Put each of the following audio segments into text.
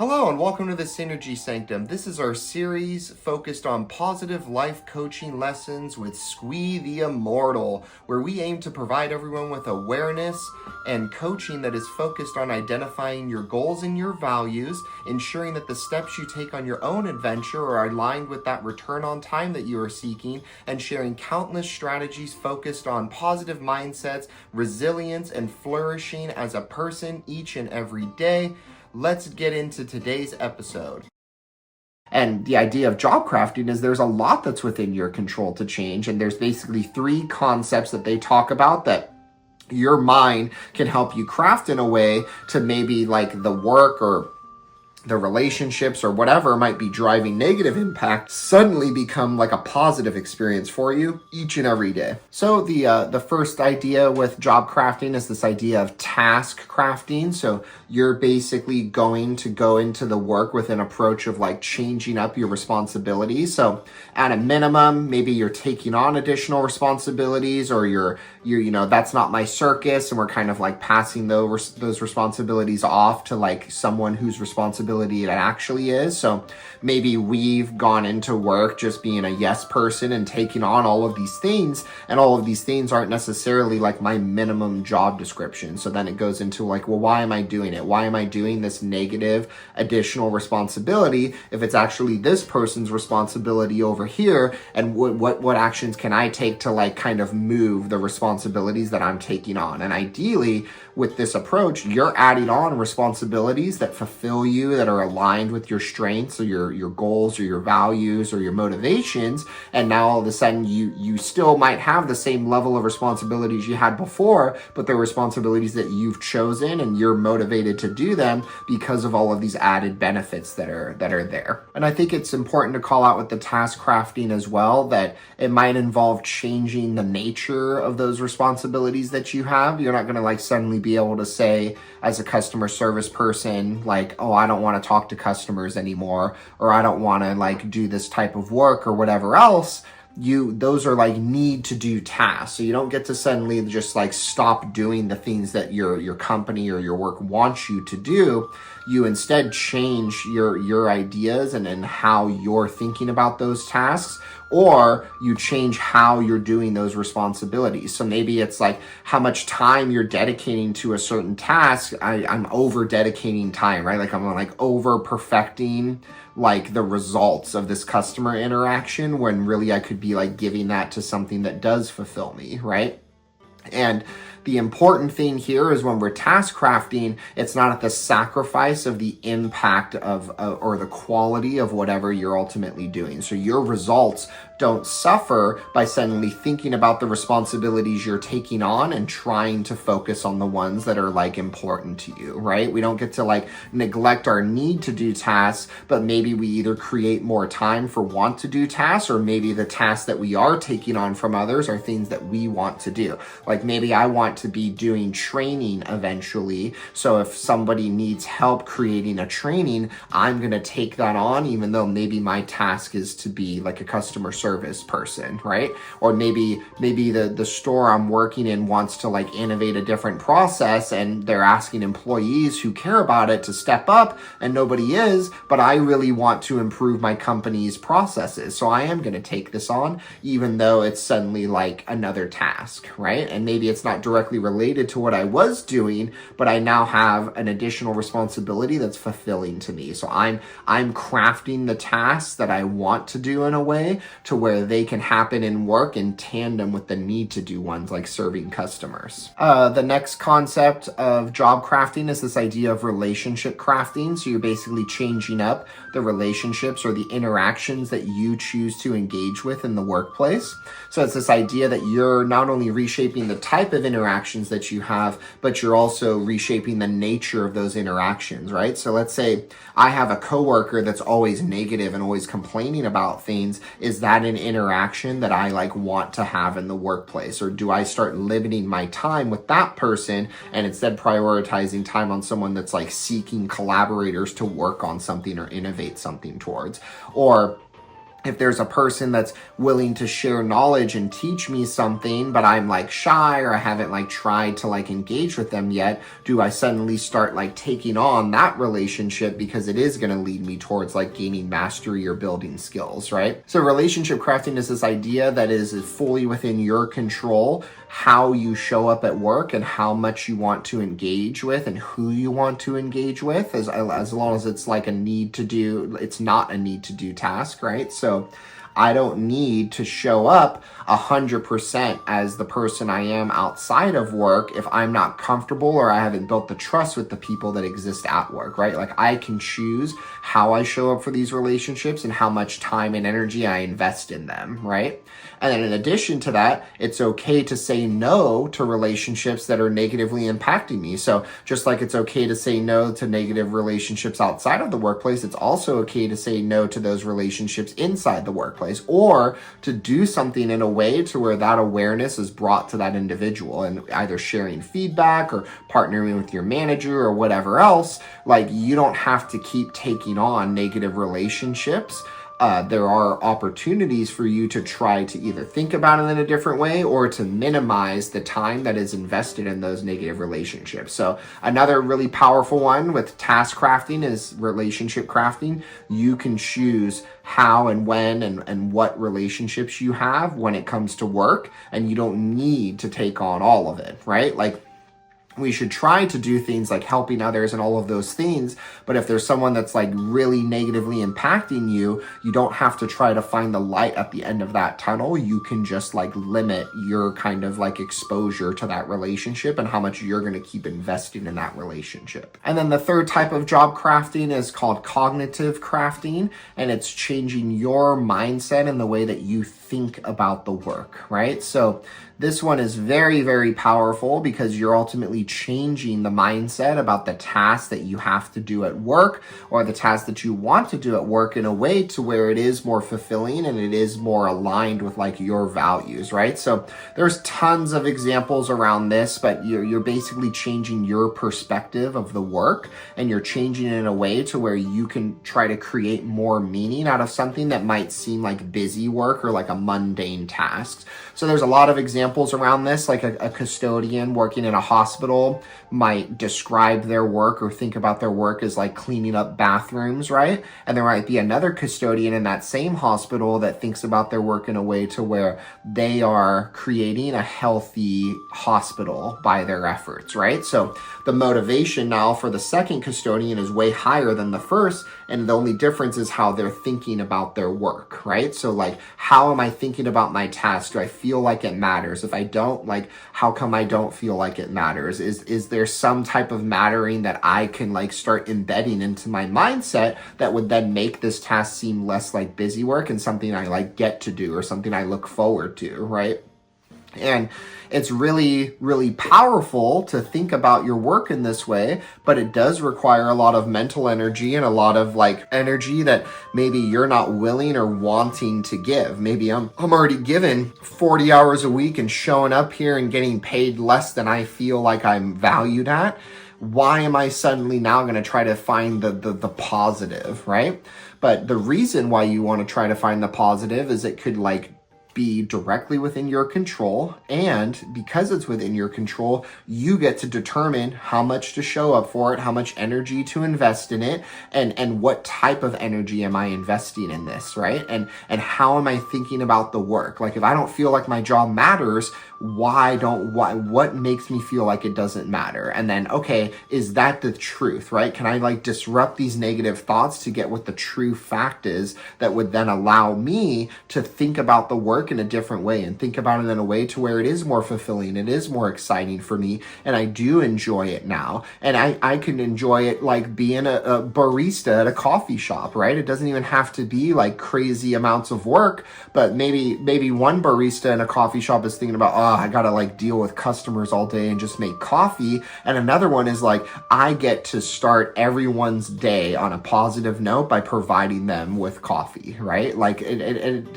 Hello and welcome to the Synergy Sanctum. This is our series focused on positive life coaching lessons with Squee the Immortal, where we aim to provide everyone with awareness and coaching that is focused on identifying your goals and your values, ensuring that the steps you take on your own adventure are aligned with that return on time that you are seeking, and sharing countless strategies focused on positive mindsets, resilience, and flourishing as a person each and every day. Let's get into today's episode. And the idea of job crafting is there's a lot that's within your control to change. And there's basically three concepts that they talk about that your mind can help you craft in a way to maybe like the work or the relationships or whatever might be driving negative impact suddenly become like a positive experience for you each and every day. So the first idea with job crafting is this idea of task crafting. So you're basically going to go into the work with an approach of like changing up your responsibilities. So at a minimum, maybe you're taking on additional responsibilities, or you're that's not my circus, and we're kind of like passing those responsibilities off to like someone whose responsibility it actually is. So maybe we've gone into work just being a yes person and taking on all of these things, and all of these things aren't necessarily like my minimum job description. So then it goes into like, well, why am I doing it? Why am I doing this negative additional responsibility if it's actually this person's responsibility over here? And what actions can I take to like kind of move the responsibilities that I'm taking on? And ideally with this approach, you're adding on responsibilities that fulfill you, that are aligned with your strengths or your goals or your values or your motivations. And now all of a sudden you still might have the same level of responsibilities you had before, but they're responsibilities that you've chosen and you're motivated to do them because of all of these added benefits that are there. And I think it's important to call out with the task crafting as well that it might involve changing the nature of those responsibilities that you have. You're not going to like suddenly be able to say as a customer service person, like, oh, I don't want to talk to customers anymore, or I don't want to like do this type of work or whatever else. Those are like need to do tasks. So you don't get to suddenly just like stop doing the things that your company or your work wants you to do. You instead change your ideas and how you're thinking about those tasks, or you change how you're doing those responsibilities. So maybe it's like how much time you're dedicating to a certain task. I'm over dedicating time, right? Like I'm like over perfecting like the results of this customer interaction, when really I could be like giving that to something that does fulfill me, right? And the important thing here is when we're task crafting, it's not at the sacrifice of the impact of or the quality of whatever you're ultimately doing. So your results don't suffer by suddenly thinking about the responsibilities you're taking on and trying to focus on the ones that are like important to you, right? We don't get to like neglect our need to do tasks, but maybe we either create more time for want to do tasks, or maybe the tasks that we are taking on from others are things that we want to do. Like maybe I want to be doing training eventually. So if somebody needs help creating a training, I'm going to take that on, even though maybe my task is to be like a customer service person, right? Or maybe the store I'm working in wants to like innovate a different process, and they're asking employees who care about it to step up, and nobody is, but I really want to improve my company's processes. So I am going to take this on, even though it's suddenly like another task, right? And maybe it's not directly related to what I was doing, but I now have an additional responsibility that's fulfilling to me. So I'm crafting the tasks that I want to do in a way to where they can happen in work in tandem with the need to do ones like serving customers. The next concept of job crafting is this idea of relationship crafting. So you're basically changing up the relationships or the interactions that you choose to engage with in the workplace. So it's this idea that you're not only reshaping the type of interactions that you have, but you're also reshaping the nature of those interactions, right? So let's say I have a coworker that's always negative and always complaining about things. Is that an interaction that I like want to have in the workplace? Or do I start limiting my time with that person and instead prioritizing time on someone that's like seeking collaborators to work on something or innovate something towards? Or If there's a person that's willing to share knowledge and teach me something, but I'm like shy or I haven't like tried to like engage with them yet, do I suddenly start like taking on that relationship because it is going to lead me towards like gaining mastery or building skills, right? So relationship crafting is this idea that is fully within your control, how you show up at work and how much you want to engage with and who you want to engage with, as long as it's like a need to do, it's not a need to do task, right? So I don't need to show up 100% as the person I am outside of work if I'm not comfortable or I haven't built the trust with the people that exist at work, right? Like I can choose how I show up for these relationships and how much time and energy I invest in them, right? And then in addition to that, it's okay to say no to relationships that are negatively impacting me. So just like it's okay to say no to negative relationships outside of the workplace, it's also okay to say no to those relationships inside the workplace, or to do something in a way to where that awareness is brought to that individual, and either sharing feedback or partnering with your manager or whatever else. Like you don't have to keep taking on negative relationships. There are opportunities for you to try to either think about it in a different way or to minimize the time that is invested in those negative relationships. So another really powerful one with task crafting is relationship crafting. You can choose how and when and what relationships you have when it comes to work, and you don't need to take on all of it, right? Like we should try to do things like helping others and all of those things. But if there's someone that's like really negatively impacting you, you don't have to try to find the light at the end of that tunnel. You can just like limit your kind of like exposure to that relationship and how much you're going to keep investing in that relationship. And then the third type of job crafting is called cognitive crafting. And it's changing your mindset and the way that you think about the work, right? So this one is very, very powerful because you're ultimately changing the mindset about the task that you have to do at work or the task that you want to do at work in a way to where it is more fulfilling and it is more aligned with like your values, right? So there's tons of examples around this, but you're basically changing your perspective of the work, and you're changing it in a way to where you can try to create more meaning out of something that might seem like busy work or like a mundane task. So there's a lot of examples around this, like a custodian working in a hospital might describe their work or think about their work as like cleaning up bathrooms, right? And there might be another custodian in that same hospital that thinks about their work in a way to where they are creating a healthy hospital by their efforts, right? So the motivation now for the second custodian is way higher than the first, and the only difference is how they're thinking about their work, right? So like, how am I thinking about my task? Do I feel like it matters? If I don't, like, how come I don't feel like it matters? Is there some type of mattering that I can like start embedding into my mindset that would then make this task seem less like busy work and something I like get to do or something I look forward to, right? And it's really, really powerful to think about your work in this way, but it does require a lot of mental energy and a lot of like energy that maybe you're not willing or wanting to give. Maybe I'm already given 40 hours a week and showing up here and getting paid less than I feel like I'm valued at. Why am I suddenly now going to try to find the positive, right? But the reason why you want to try to find the positive is it could like be directly within your control, and because it's within your control, you get to determine how much to show up for it, how much energy to invest in it, and what type of energy am I investing in this, right? And how am I thinking about the work? Like if I don't feel like my job matters, what makes me feel like it doesn't matter? And then, okay, is that the truth, right? Can I like disrupt these negative thoughts to get what the true fact is that would then allow me to think about the work in a different way and think about it in a way to where it is more fulfilling, it is more exciting for me, and I do enjoy it now. And I can enjoy it like being a barista at a coffee shop, right? It doesn't even have to be like crazy amounts of work, but maybe one barista in a coffee shop is thinking about, I gotta like deal with customers all day and just make coffee. And another one is like, I get to start everyone's day on a positive note by providing them with coffee, right? Like it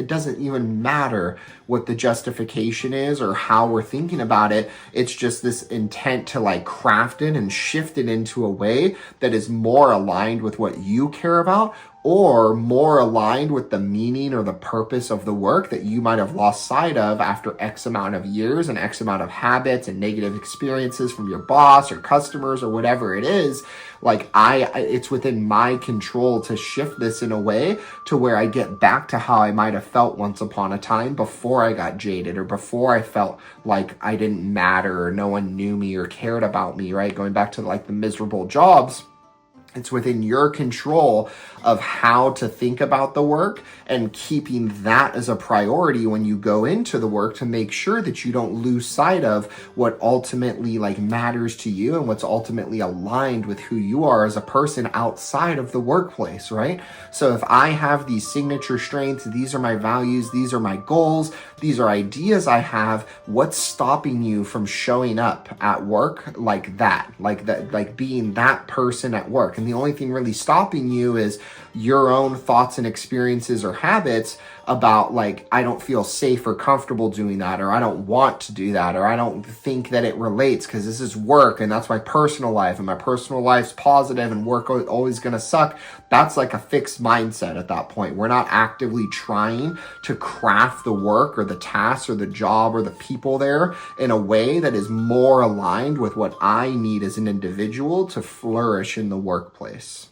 doesn't even matter what the justification is or how we're thinking about it. It's just this intent to like craft it and shift it into a way that is more aligned with what you care about, or more aligned with the meaning or the purpose of the work that you might have lost sight of after X amount of years and X amount of habits and negative experiences from your boss or customers or whatever it is. Like it's within my control to shift this in a way to where I get back to how I might have felt once upon a time before I got jaded or before I felt like I didn't matter or no one knew me or cared about me, right? Going back to like the miserable jobs. It's within your control of how to think about the work and keeping that as a priority when you go into the work to make sure that you don't lose sight of what ultimately like matters to you and what's ultimately aligned with who you are as a person outside of the workplace, right? So if I have these signature strengths, these are my values, these are my goals, these are ideas I have, what's stopping you from showing up at work like that, like being that person at work? And the only thing really stopping you is your own thoughts and experiences or habits about like, I don't feel safe or comfortable doing that, or I don't want to do that, or I don't think that it relates because this is work and that's my personal life and my personal life's positive and work always going to suck. That's like a fixed mindset at that point. We're not actively trying to craft the work or the tasks or the job or the people there in a way that is more aligned with what I need as an individual to flourish in the workplace.